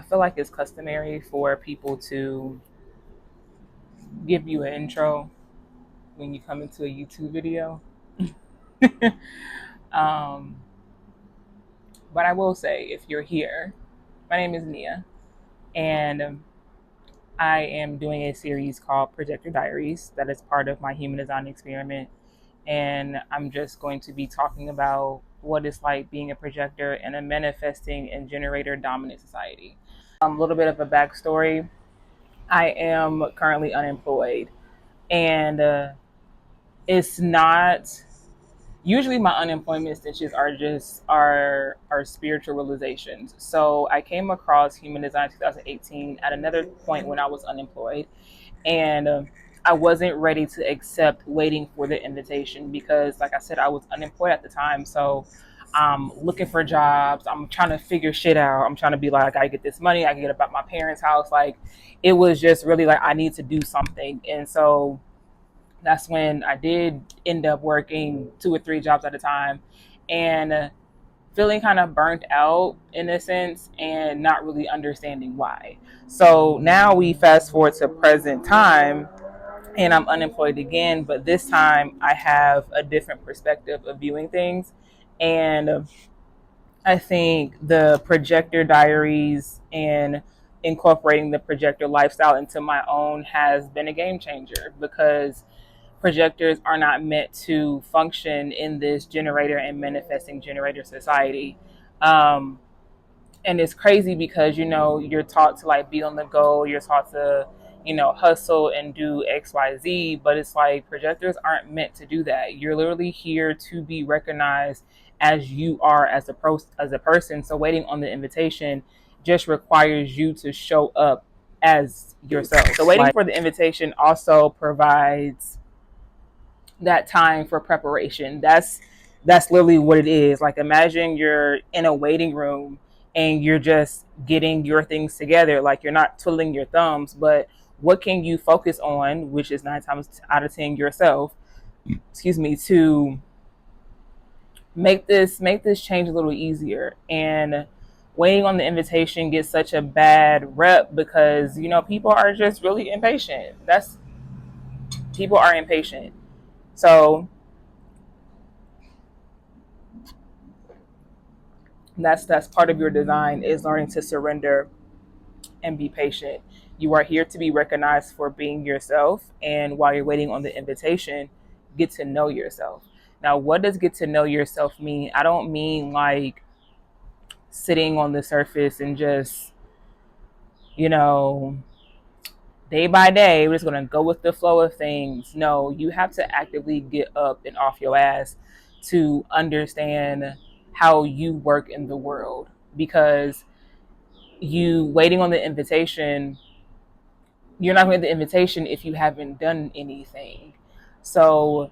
feel like it's customary for people to give you an intro when you come into a YouTube video. um, but I will say, if you're here, my name is Nia, and I am doing a series called Projector Diaries that is part of my human design experiment. And I'm just going to be talking about what it's like being a projector in a manifesting and generator dominant society. A little bit of a backstory. I am currently unemployed, and it's not usually my unemployment stitches are just our spiritual realizations. So I came across human design 2018 at another point when I was unemployed, and I wasn't ready to accept waiting for the invitation because, like I said, I was unemployed at the time. So I'm looking for jobs. I'm trying to figure shit out. I'm trying to be like, I gotta get this money. I can get about my parents' house. Like, it was just really like I need to do something. And so that's when I did end up working 2 or 3 jobs at a time, and feeling kind of burnt out in a sense and not really understanding why. So now we fast forward to present time, and I'm unemployed again, but this time I have a different perspective of viewing things. And I think the projector diaries and incorporating the projector lifestyle into my own has been a game changer, because projectors are not meant to function in this generator and manifesting generator society. Um, and it's crazy because, you're taught to like be on the go, you're taught to, hustle and do XYZ, but it's like projectors aren't meant to do that. You're literally here to be recognized as you are as a person. So waiting on the invitation just requires you to show up as yourself. So waiting for the invitation also provides that time for preparation. That's literally what it is. Like, imagine you're in a waiting room and you're just getting your things together. Like, you're not twiddling your thumbs, but what can you focus on, which is 9 times out of 10 yourself, excuse me, to make this change a little easier. And waiting on the invitation gets such a bad rep because, people are just really impatient. People are impatient. So that's part of your design, is learning to surrender and be patient. You are here to be recognized for being yourself, and while you're waiting on the invitation, get to know yourself. Now, what does get to know yourself mean? I don't mean like sitting on the surface and just, you know, day by day, we're just going to go with the flow of things. No, you have to actively get up and off your ass to understand how you work in the world, because you waiting on the invitation, you're not going to get the invitation if you haven't done anything. So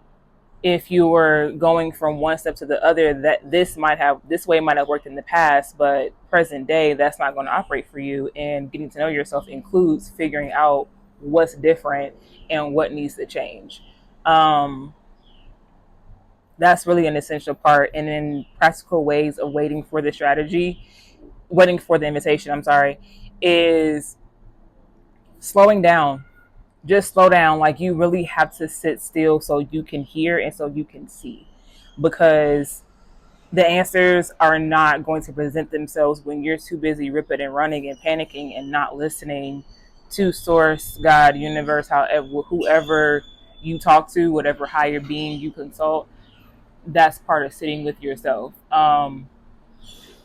if you were going from one step to the other, that this way might have worked in the past, but present day, that's not going to operate for you. And getting to know yourself includes figuring out what's different and what needs to change. That's really an essential part. And then practical ways of waiting for the invitation, is slowing down. Just slow down. Like, you really have to sit still so you can hear and so you can see, because the answers are not going to present themselves when you're too busy ripping and running and panicking and not listening to source, God, universe, however, whoever you talk to, whatever higher being you consult. That's part of sitting with yourself.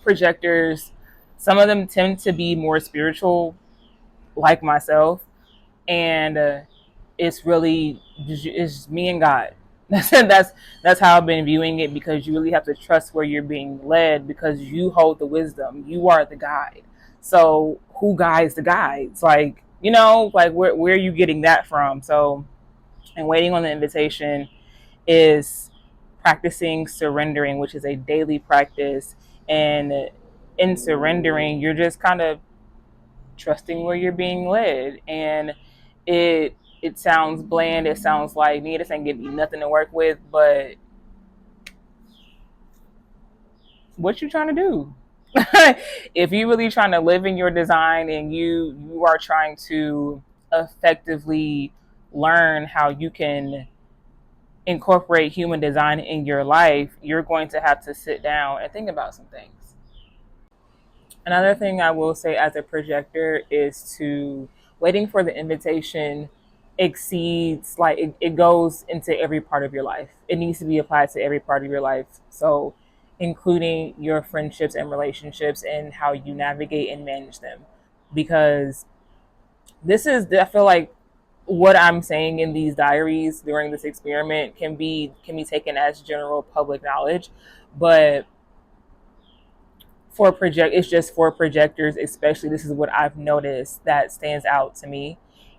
Projectors, some of them tend to be more spiritual, like myself, and it's me and God. That's how I've been viewing it, because you really have to trust where you're being led, because you hold the wisdom. You are the guide. So who guides the guides? Like, where are you getting that from? So, and waiting on the invitation is practicing surrendering, which is a daily practice. And in surrendering, you're just kind of trusting where you're being led. And it sounds bland. It sounds like, me, this ain't giving you nothing to work with, but what you trying to do? If you're really trying to live in your design and you are trying to effectively learn how you can incorporate human design in your life, you're going to have to sit down and think about some things. Another thing I will say as a projector is to waiting for the invitation exceeds, like it goes into every part of your life. It needs to be applied to every part of your life. So including your friendships and relationships and how you navigate and manage them. Because this is, I feel like, what I'm saying in these diaries during this experiment can be taken as general public knowledge, but it's just for projectors especially. This is what I've noticed that stands out to me.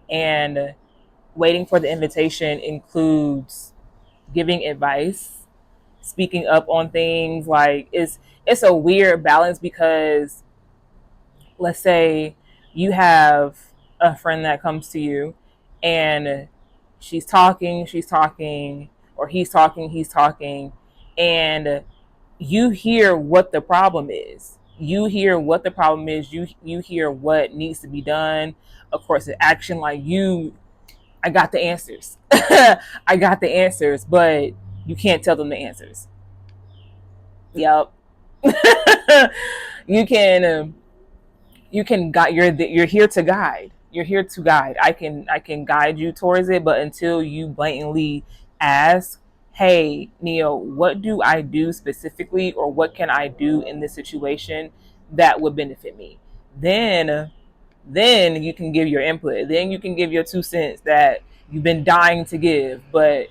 And waiting for the invitation includes giving advice, speaking up on things. Like it's a weird balance because let's say you have a friend that comes to you and she's talking, or he's talking, and you hear what the problem is. You hear what needs to be done. Of course, the action, like I got the answers. I got the answers, but you can't tell them the answers. Yep. you can you can guide. You're here to guide. You're here to guide. I can guide you towards it, but until you blatantly ask, hey Neo, what do I do specifically, or what can I do in this situation that would benefit me, then you can give your input. Then you can give your 2 cents that you've been dying to give. But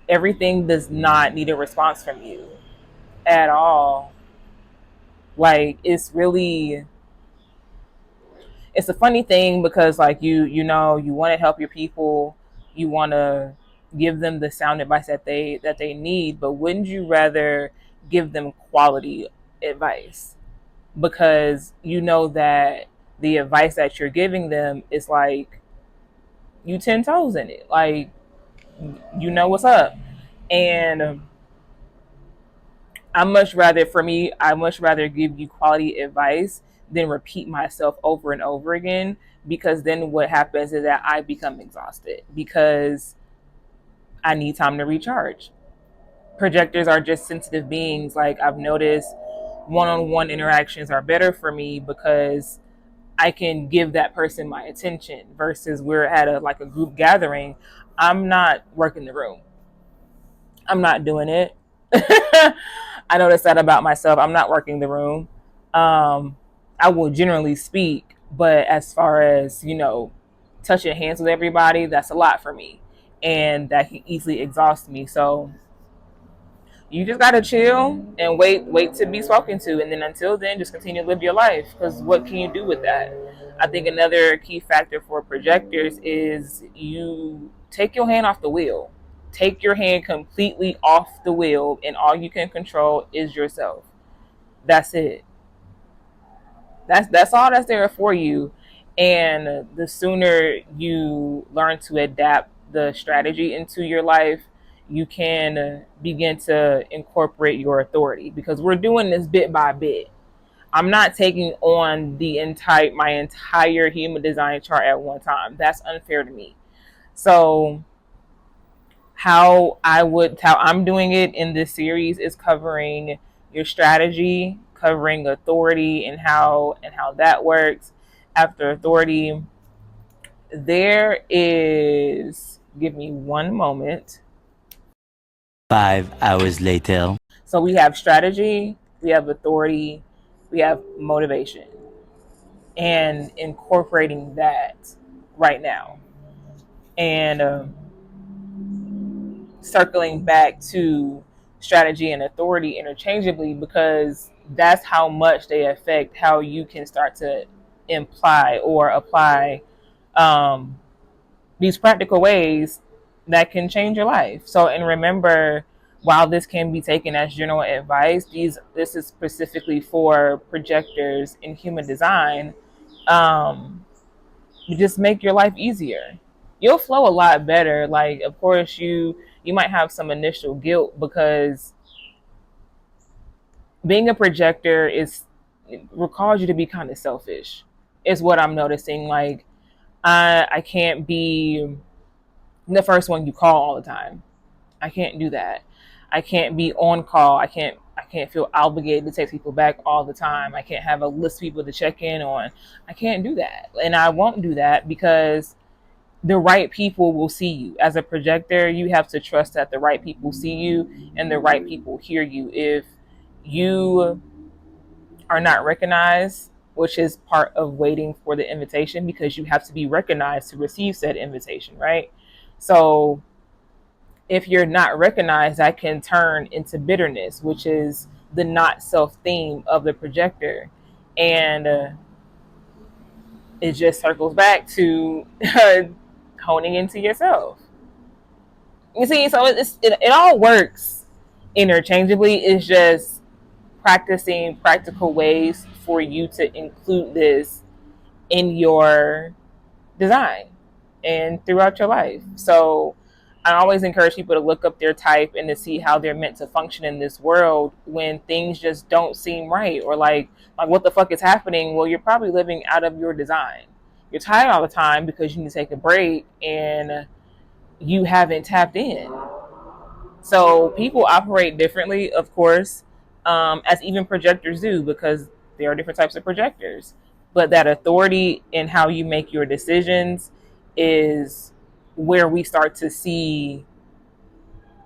everything does not need a response from you at all. Like it's a funny thing because like you want to help your people, you want to give them the sound advice that they need, but wouldn't you rather give them quality advice? Because you know that the advice that you're giving them is like you 10 toes in it, like you know what's up. And I much rather give you quality advice than repeat myself over and over again, because then what happens is that I become exhausted because I need time to recharge. Projectors are just sensitive beings. Like I've noticed one-on-one interactions are better for me because I can give that person my attention versus we're at a group gathering. I'm not working the room. I'm not doing it. I noticed that about myself. I'm not working the room. I will generally speak, but as far as, touching hands with everybody, that's a lot for me. And that can easily exhaust me. So you just gotta chill and wait to be spoken to. And then until then, just continue to live your life. Because what can you do with that? I think another key factor for projectors is you take your hand off the wheel. Take your hand completely off the wheel, and all you can control is yourself. That's it. That's all that's there for you. And the sooner you learn to adapt the strategy into your life, you can begin to incorporate your authority, because we're doing this bit by bit. I'm not taking on my entire human design chart at one time. That's unfair to me. So how I'm doing it in this series is covering your strategy, covering authority, and how that works. After authority, there is, give me one moment. 5 hours later. So we have strategy, we have authority, we have motivation, and incorporating that right now. And circling back to strategy and authority interchangeably, because that's how much they affect how you can start to imply or apply um, these practical ways that can change your life. So, and remember, while this can be taken as general advice, this is specifically for projectors in human design. Um, you just make your life easier. You'll flow a lot better. Like, of course, you might have some initial guilt because being a projector will cause you to be kind of selfish, is what I'm noticing. Like, I can't be the first one you call all the time. I can't do that. I can't be on call. I can't feel obligated to text people back all the time. I can't have a list of people to check in on. I can't do that. And I won't do that because the right people will see you. As a projector, you have to trust that the right people see you and the right people hear you. If you are not recognized, which is part of waiting for the invitation, because you have to be recognized to receive said invitation, right? So if you're not recognized, that can turn into bitterness, which is the not self theme of the projector. And it just circles back to honing into yourself. You see, so it all works interchangeably. It's just practicing practical ways for you to include this in your design and throughout your life. So I always encourage people to look up their type and to see how they're meant to function in this world when things just don't seem right, or like what the fuck is happening? Well, you're probably living out of your design. You're tired all the time because you need to take a break and you haven't tapped in. So people operate differently, of course, as even projectors do, because there are different types of projectors. But that authority in how you make your decisions is where we start to see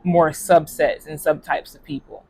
more subsets and subtypes of people.